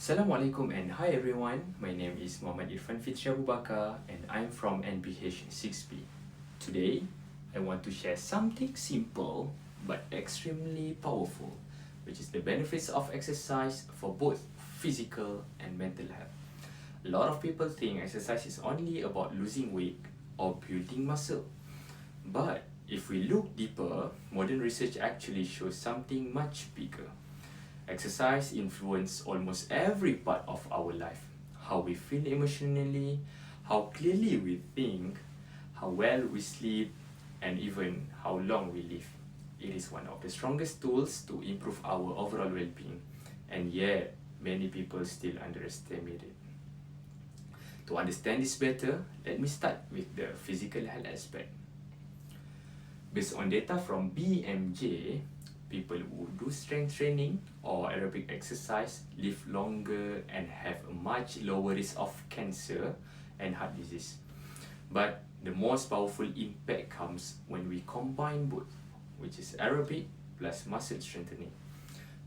Assalamualaikum and hi everyone. My name is Muhammad Irfan Fitri and I'm from NBH 6B. Today, I want to share something simple but extremely powerful, which is the benefits of exercise for both physical and mental health. A lot of people think exercise is only about losing weight or building muscle. But if we look deeper, modern research actually shows something much bigger. Exercise influences almost every part of our life. How we feel emotionally, how clearly we think, how well we sleep, and even how long we live. It is one of the strongest tools to improve our overall well-being, and yet many people still underestimate it. To understand this better, let me start with the physical health aspect. Based on data from BMJ, people who do strength training or aerobic exercise live longer and have a much lower risk of cancer and heart disease. But the most powerful impact comes when we combine both, which is aerobic plus muscle strengthening.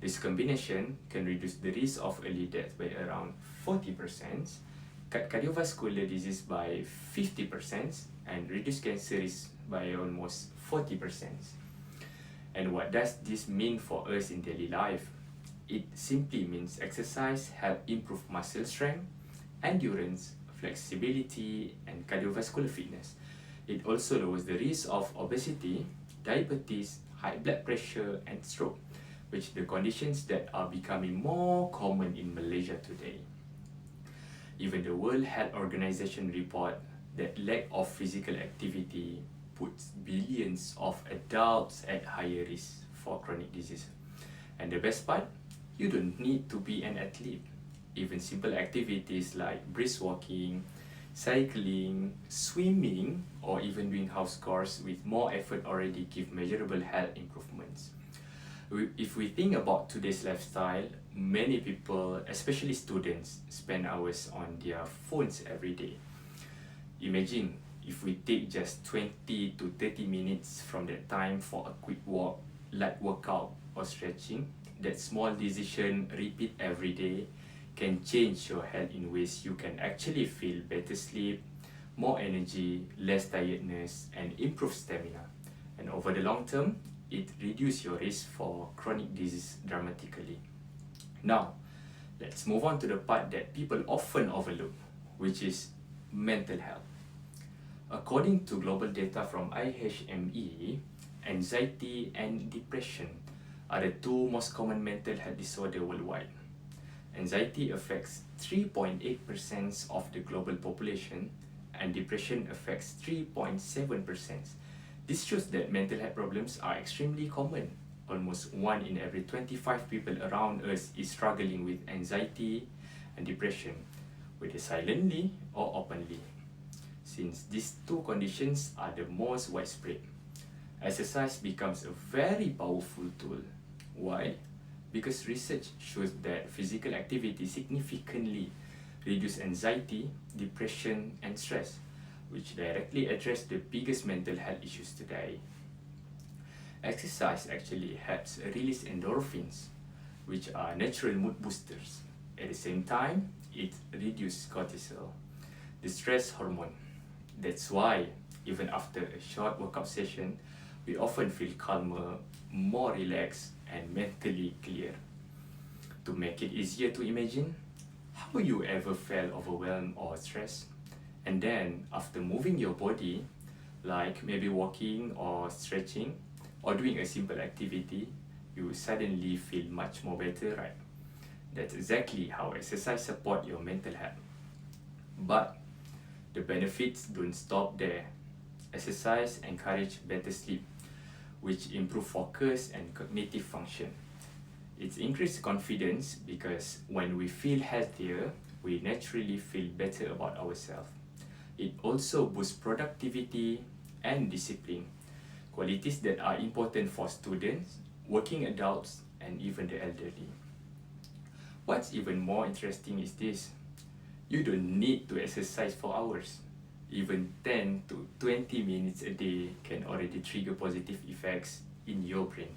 This combination can reduce the risk of early death by around 40%, cut cardiovascular disease by 50%, and reduce cancer risk by almost 40%. And what does this mean for us in daily life? It simply means exercise helps improve muscle strength, endurance, flexibility, and cardiovascular fitness. It also lowers the risk of obesity, diabetes, high blood pressure, and stroke, which are the conditions that are becoming more common in Malaysia today. Even the World Health Organization report that lack of physical activity puts billions of adults at higher risk for chronic disease. And the best part, you don't need to be an athlete. Even simple activities like brisk walking, cycling, swimming, or even doing house chores with more effort already give measurable health improvements. If we think about today's lifestyle, many people, especially students, spend hours on their phones every day. Imagine if we take just 20 to 30 minutes from that time for a quick walk, light workout or stretching, that small decision repeat every day can change your health in ways you can actually feel better sleep, more energy, less tiredness, and improve stamina. And over the long term, it reduces your risk for chronic disease dramatically. Now, let's move on to the part that people often overlook, which is mental health. According to global data from IHME, anxiety and depression are the two most common mental health disorders worldwide. Anxiety affects 3.8% of the global population, and depression affects 3.7%. This shows that mental health problems are extremely common. Almost 1 in every 25 people around us is struggling with anxiety and depression, whether silently or openly. Since these two conditions are the most widespread, exercise becomes a very powerful tool. Why? Because research shows that physical activity significantly reduces anxiety, depression, and stress, which directly address the biggest mental health issues today. Exercise actually helps release endorphins, which are natural mood boosters. At the same time, it reduces cortisol, the stress hormone. That's why, even after a short workout session, we often feel calmer, more relaxed, and mentally clear. To make it easier to imagine, how you ever felt overwhelmed or stressed? And then, after moving your body, like maybe walking or stretching, or doing a simple activity, you suddenly feel much more better, right? That's exactly how exercise supports your mental health. But the benefits don't stop there. Exercise encourages better sleep, which improve focus and cognitive function. It increases confidence because when we feel healthier, we naturally feel better about ourselves. It also boosts productivity and discipline, qualities that are important for students, working adults, and even the elderly. What's even more interesting is this. You don't need to exercise for hours. Even 10 to 20 minutes a day can already trigger positive effects in your brain.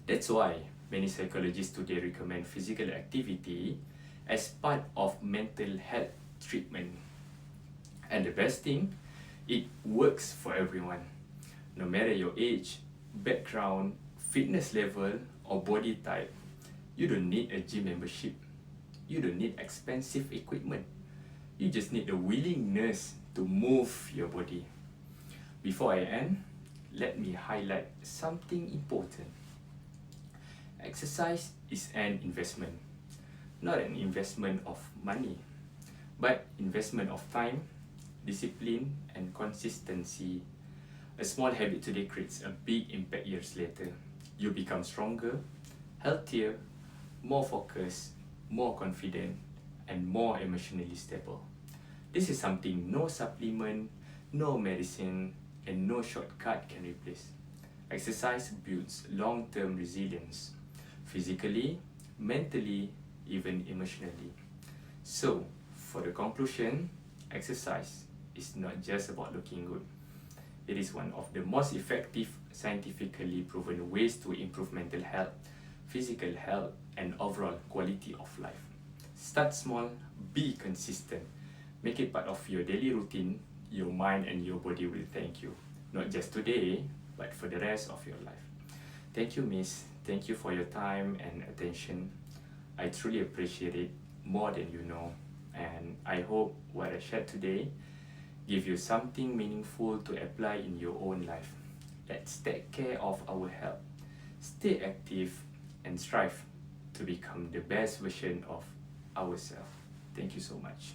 That's why many psychologists today recommend physical activity as part of mental health treatment. And the best thing, it works for everyone. No matter your age, background, fitness level, or body type, you don't need a gym membership. You don't need expensive equipment. You just need the willingness to move your body. Before I end, let me highlight something important. Exercise is an investment, not an investment of money, but investment of time, discipline, and consistency. A small habit today creates a big impact years later. You become stronger, healthier, more focused, more confident, and more emotionally stable. This is something no supplement, no medicine, and no shortcut can replace. Exercise builds long-term resilience, physically, mentally, even emotionally. So, for the conclusion, exercise is not just about looking good. It is one of the most effective, scientifically proven ways to improve mental health, physical health, and overall quality of life. Start small, be consistent. Make it part of your daily routine. Your mind and your body will thank you. Not just today, but for the rest of your life. Thank you, Miss. Thank you for your time and attention. I truly appreciate it more than you know. And I hope what I shared today give you something meaningful to apply in your own life. Let's take care of our health. Stay active and strive to become the best version of ourselves. Thank you so much.